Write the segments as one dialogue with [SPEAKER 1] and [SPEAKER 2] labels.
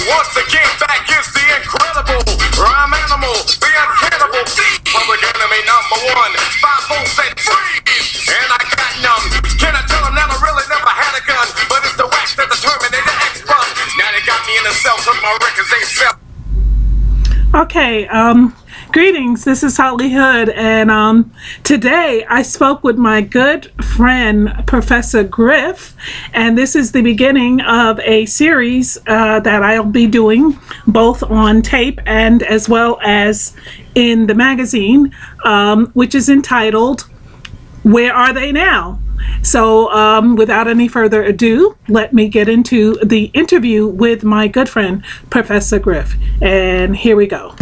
[SPEAKER 1] Once again, back is the incredible rhyme animal, the uncannibal, public enemy #1. 5-0 said freeze, and I got numb. Can I tell them that I really never had a gun? But it's the wax that determined it, the X-Bug. Now they got me in the cell, took my records, they sell.
[SPEAKER 2] Okay, greetings, this is Holly Hood, and today I spoke with my good friend, Professor Griff, and this is the beginning of a series that I'll be doing both on tape and as well as in the magazine, which is entitled, Where Are They Now? So without any further ado, let me get into the interview with my good friend, Professor Griff, and here we go.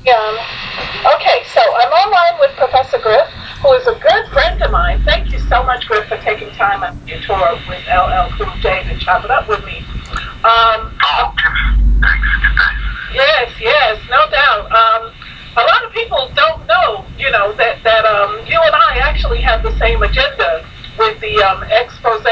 [SPEAKER 2] Okay, so I'm online with Professor Griff, who is a good friend of mine. Thank you so much, Griff, for taking time on your tour with LL Cool J to chop it up with me. Yes, no doubt. A lot of people don't know, that you and I actually have the same agenda with the expose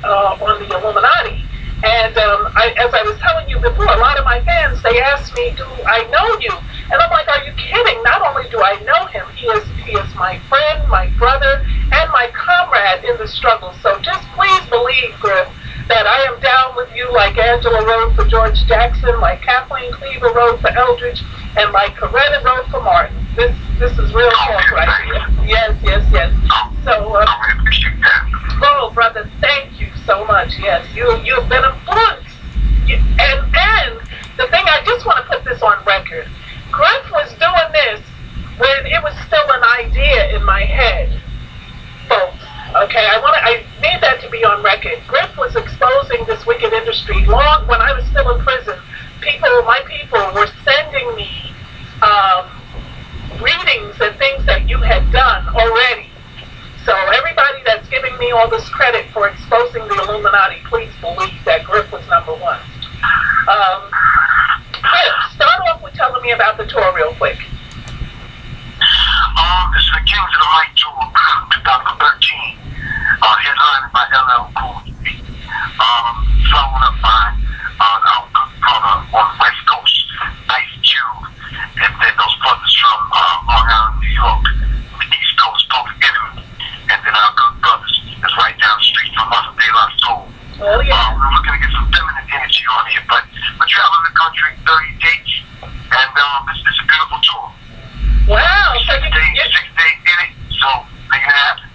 [SPEAKER 2] on the Illuminati. And as I was telling you before, a lot of my fans, they ask me, do I know you? And I'm like, are you kidding? Not only do I know him, he is my friend, my brother, and my comrade in the struggle. So just please believe, Griff, that I am down with you like Angela rode for George Jackson, like Kathleen Cleaver rode for Eldridge, and like Coretta rode for Martin. This is real talk right here. Yes. So, oh, brother, thank you so much. Yes, you've been influenced. And the thing, I just want to put this on record. Griff was doing this when it was still an idea in my head, folks. Okay, I need that to be on record. Griff was exposing this wicked industry long when I was still in prison. My people were sending me readings and things that you had done already. So everybody that's giving me all this credit for exposing the Illuminati, please believe that Griff was #1. Griff, start off with telling me about the tour real quick.
[SPEAKER 3] This is the Kings of the Light Tour 2013, headlined by LL Cool J, followed up by our good brother on the West Coast, Ice Cube, and then those brothers from Long Island, New York, the East Coast, Public Enemy, and then our good brothers that's right down the street from us, De La Soul.
[SPEAKER 2] Oh, yeah.
[SPEAKER 3] We're looking to get some feminine energy on here, but we're traveling the country, 30 dates, and it's a beautiful tour.
[SPEAKER 2] Wow. So
[SPEAKER 3] 6 days in it, so making it happen.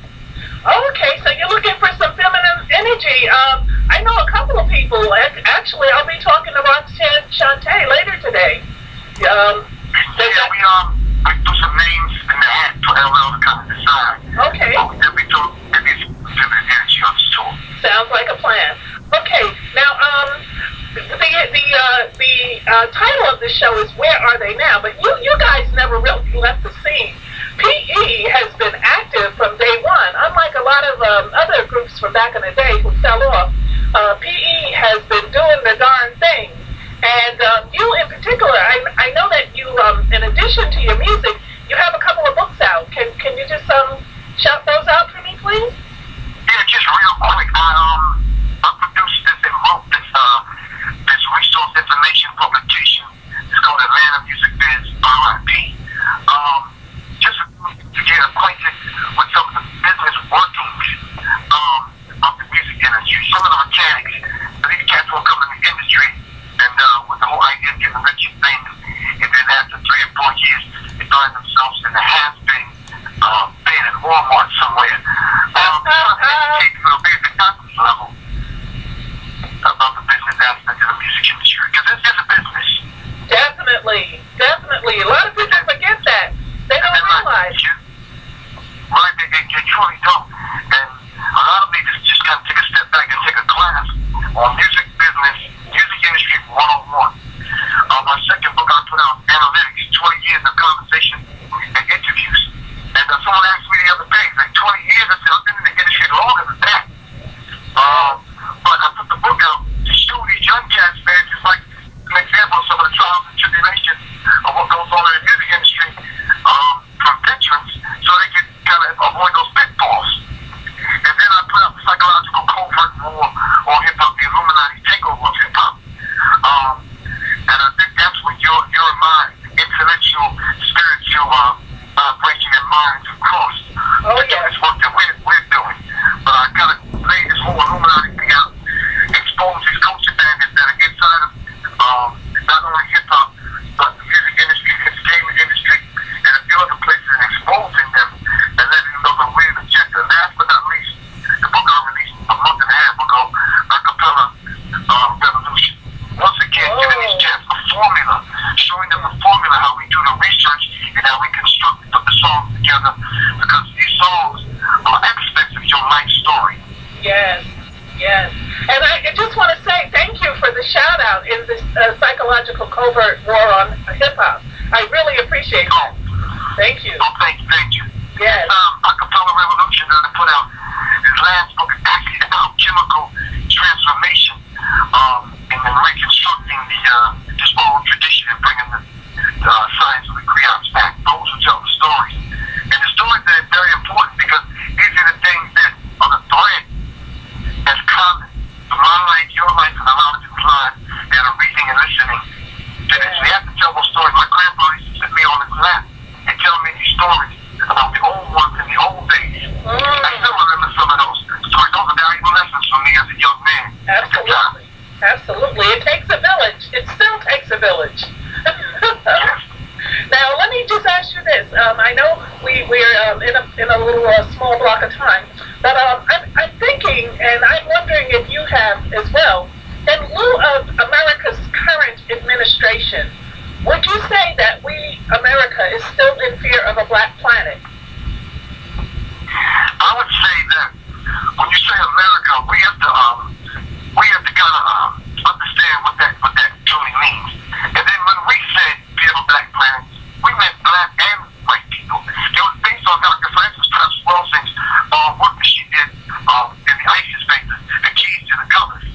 [SPEAKER 2] Okay, so you're looking for some feminine energy. I know a couple of people. Actually, I'll be talking to Roxanne Shante later today.
[SPEAKER 3] We put some names in the hat for LL to kind of decide.
[SPEAKER 2] Okay.
[SPEAKER 3] But we definitely do feminine energy on this tour.
[SPEAKER 2] Sounds like a plan. Okay, now the title of this show is Where Are They Now? But you guys never really left the scene. PE has been active from day one. Unlike a lot of other groups from back in the day who fell off, PE has been doing the darn thing. And you in particular, I know that you, in addition to your music, you have a couple of books out. Can you just shout those out for me, please?
[SPEAKER 3] Yeah, just real quick. I produced this and wrote this resource information publication. It's called Atlanta Music Biz RIP. Just to get acquainted with some of the business workings of the music industry, some of the mechanics. These cats will come in the industry and with the whole idea of getting rich and famous, and then after 3 or 4 years, they find themselves in the has-been bin in Walmart somewhere. Educate from a basic concept level about the business aspect of the music industry, because this is a business.
[SPEAKER 2] Definitely. A lot of people forget that. They don't realize.
[SPEAKER 3] Right, they truly don't. And a lot of me just kind of take a step back and take a class on music business, music industry 101. My second book I put out, Analytics, 20 years of conversation and interviews. And someone asked me the other day, like 20 years, I said, I've been in the industry longer than that. But I put the book out to show these young cats, man, just like an example of some of the trials and tribulations of what goes on in the music industry from veterans, so they can kind of avoid those pitfalls. And then I put out Psychological Covert War on Hip Hop, the Illuminati
[SPEAKER 2] the shout out in this psychological covert war on hip hop. I really appreciate that. Thank you.
[SPEAKER 3] Oh, thank you.
[SPEAKER 2] Yes.
[SPEAKER 3] Acapella Revolution that I put out, his last book is actually about chemical transformation, and then reconstructing this old tradition and bringing the scientific creops back. Those who tell the stories. And the stories are very important because these are the things that are the thread that's common to my life, your life, and a lot of people's lives that are reading and listening to this. We have to tell those stories. My grandfather used to sit me on his lap and tell me these stories about the old ones in the old days. I still remember some of those stories. Those are valuable lessons for me as a young man.
[SPEAKER 2] Absolutely. Absolutely. It takes a village. It still takes a village. Now, let me just ask you this. I know we're in a little small block of time, but I'm thinking, and I'm wondering if you have as well, in lieu of America's current administration, would you say that America is still in fear of a black planet?
[SPEAKER 3] I would say that when you say America, we have to kind of understand what that truly means. And then when we said we have a black planet, we meant black and white people. It was based on Dr. Frances Wilson's work that she did in the ISIS papers, the keys to the colors,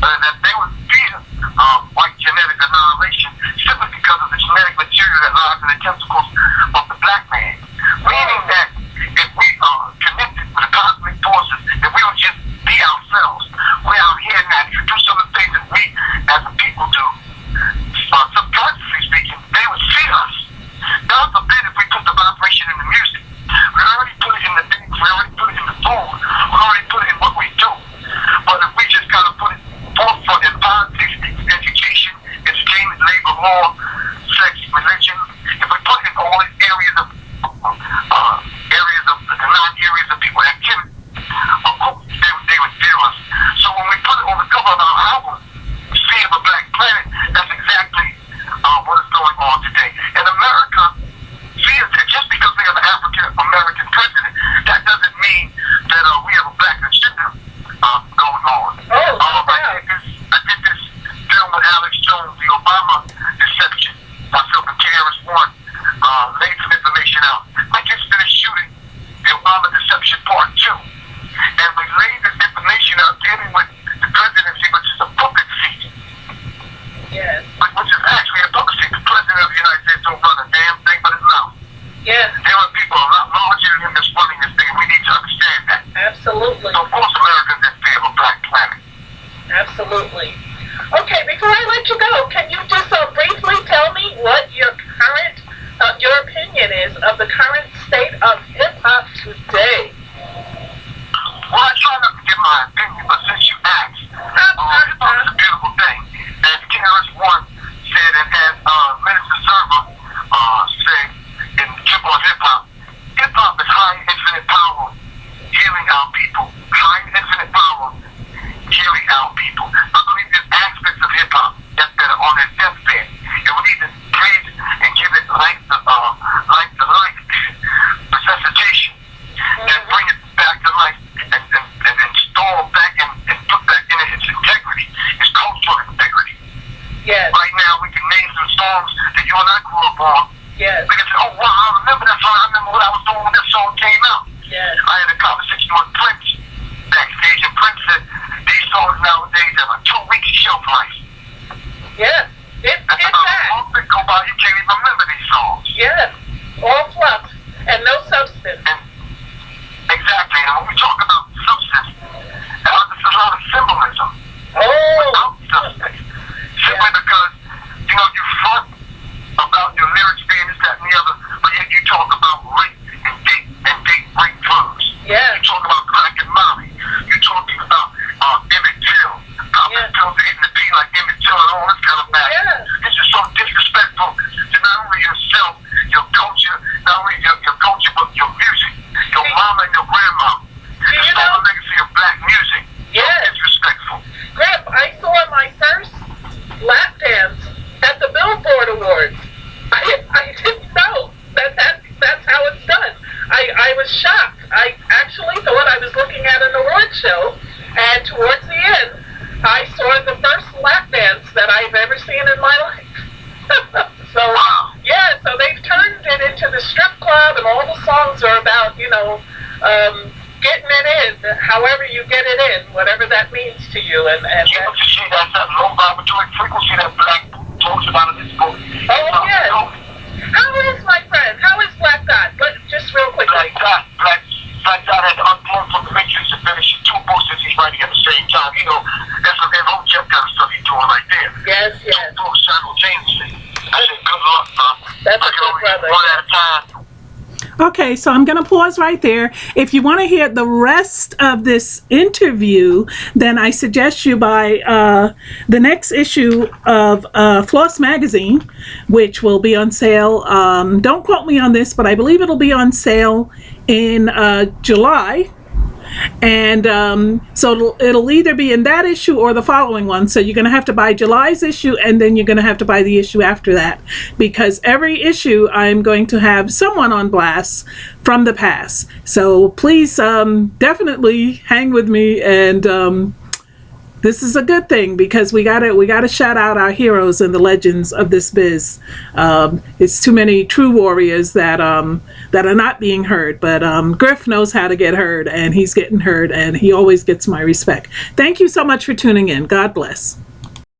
[SPEAKER 3] that they would fear white genetic annihilation simply because of the genetic material that lies in the testicles of the black man. Meaning that if we are connected with the cosmic forces, if we don't just be ourselves, we're out here now to do some of the things that we as a people do. Subconsciously speaking, they would see us. God forbid if we put the vibration in the music. We already put it in the things, we already put it in the food, we already put it in what we do. But if we just kind of put it forefront in politics, education, entertainment, labor, law, sex, religion, if we put it in all these areas of the 9 areas of people activity, of course they would feel us. So when we put it on the cover of our album, Sea of a Black Planet, that's exactly what is going on today. In America, just because we have an African-American president, that doesn't mean that we have a black agenda going on. I did this film with Alex Jones, the Obama Deception. Myself and KRS-One laid some information out. I just finished shooting the Obama Deception Part 2. And we laid this information out dealing with the presidency, which is a puppet seat.
[SPEAKER 2] Yes.
[SPEAKER 3] Which is actually a puppet seat. The president of the United States don't run a damn thing but his mouth.
[SPEAKER 2] Yes.
[SPEAKER 3] There are people a lot larger than him that's running this thing, and we need to understand that.
[SPEAKER 2] Absolutely.
[SPEAKER 3] So, of course, America's in fear of a black planet.
[SPEAKER 2] Absolutely. Okay, before I let you go, can you just briefly tell me what your opinion is of the current state of hip-hop today?
[SPEAKER 3] Well, I try not to give my opinion, but since you asked, hip-hop is a beautiful thing. As KRS-One said, and as Minister Server said in Trip on Hip-Hop, hip-hop is high infinite power healing our people. High infinite power healing our people. I believe there's aspects of hip-hop that are on their deathbed, and we need to praise and give it life to life resuscitation, and bring it back to life and install back and put back in its integrity, its cultural integrity.
[SPEAKER 2] Yes.
[SPEAKER 3] Right now, we can name some songs that you and I grew up on.
[SPEAKER 2] Yes.
[SPEAKER 3] We can say, oh, wow, I remember that song. I remember what I was doing when that song came out.
[SPEAKER 2] Yes.
[SPEAKER 3] I had a conversation with Prince backstage, and Prince said these songs nowadays have a 2-week shelf life.
[SPEAKER 2] Yes. It's
[SPEAKER 3] That's about a month that go by, you can't even remember these songs.
[SPEAKER 2] Yes. All fluff and no substance.
[SPEAKER 3] And exactly. And when we talk about substance, there's a lot of symbolism. Without substance. Simply because, you front about your lyrics being this, that, and the other, but yet you talk about rape and date rape drugs.
[SPEAKER 2] Yeah.
[SPEAKER 3] You talk about crack and Molly. You're talking about Emmett Till. Emmett Till hitting the P like Emmett Till and all this kind of bad.
[SPEAKER 2] Yeah.
[SPEAKER 3] This is so disrespectful to not only yourself, your culture, not only your culture, but your music, your mama and your grandma. It's not a legacy of black music.
[SPEAKER 2] Yes.
[SPEAKER 3] So disrespectful.
[SPEAKER 2] Griff, I saw my first lap dance at the Billboard Awards. I didn't know that's how it's done. I was shocked. I actually thought I was looking at an award show, and towards the end, I saw the first lap dance that I've ever seen in my life. So, yeah, so they've turned it into the strip club, and all the songs are about, getting it in, however you get it in, whatever that means to you. And
[SPEAKER 3] you know, see that low vibratory frequency that Black talks about in this book.
[SPEAKER 2] Oh, yes. How is, my friend, how is Black Dot? Just real quickly.
[SPEAKER 3] Black Dot had unplugged from the Matrix and finishing 2 books that he's writing at the same time. You know, that's what that whole jet kind of stuff he's doing right there.
[SPEAKER 2] Yes.
[SPEAKER 3] 2 books simultaneously. I said, good luck, man.
[SPEAKER 2] That's a good brother.
[SPEAKER 3] One at a time.
[SPEAKER 4] Okay, so I'm going to pause right there. If you want to hear the rest of this interview, then I suggest you buy the next issue of Floss Magazine, which will be on sale. Don't quote me on this, but I believe it'll be on sale in July. And so it'll either be in that issue or the following one. So you're going to have to buy July's issue, and then you're going to have to buy the issue after that, because every issue I'm going to have someone on blast from the past. So please definitely hang with me, and this is a good thing, because we gotta shout out our heroes and the legends of this biz. It's too many true warriors that are not being heard, but Griff knows how to get heard, and he's getting heard, and he always gets my respect. Thank you so much for tuning in. God bless.